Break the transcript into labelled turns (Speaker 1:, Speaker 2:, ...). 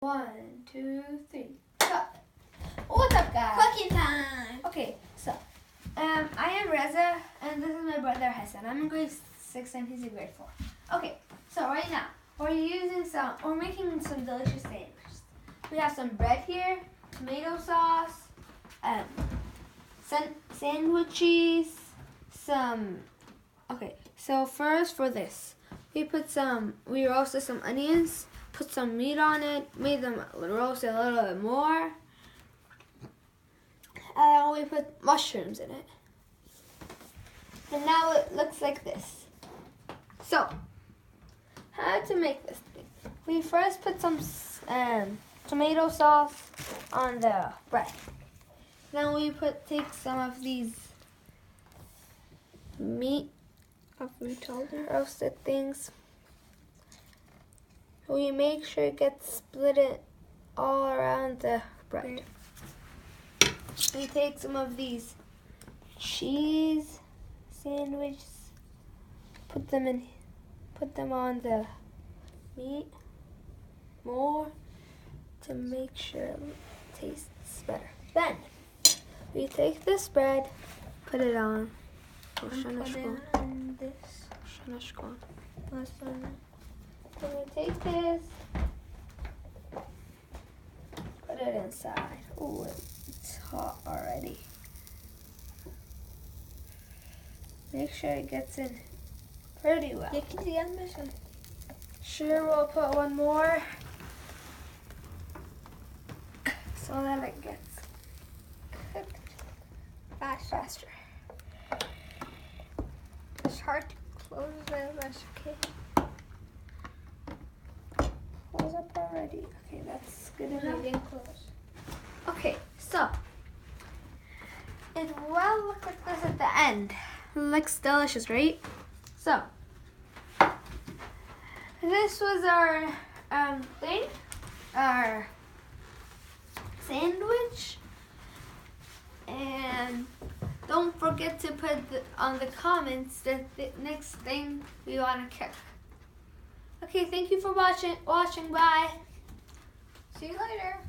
Speaker 1: 1, 2, 3, go. What's up, guys?
Speaker 2: Cooking time.
Speaker 1: Okay, so I am Reza, and this is my brother Hassan. I'm in grade 6 and he's in grade 4. Okay, so right now we're making some delicious sandwiches. We have some bread here, tomato sauce, sandwich cheese, Okay, so first for this, we roasted some onions, put some meat on it, made them roast a little bit more, and we put mushrooms in it. And now it looks like this. So, how to make this thing? We first put some tomato sauce on the bread. Then we take some of these meat, roasted things. We make sure it gets split all around the bread. We take some of these cheese sandwiches, put them on the meat more to make sure it tastes better. Then we take this bread, put it on.
Speaker 2: Put it on this.
Speaker 1: Then we take this, put it inside. Ooh, it's hot already. Make sure it gets in pretty well. Sure, we'll put one more so that it gets cooked faster.
Speaker 2: It's hard to close this. Okay.
Speaker 1: Close up already. Okay, that's good enough.
Speaker 2: Getting close.
Speaker 1: Okay, so it will look like this at the end. It looks delicious, right? So this was our our sandwich, and don't forget to put on the comments the next thing we want to cook. Okay, thank you for watching. Bye.
Speaker 2: See you later.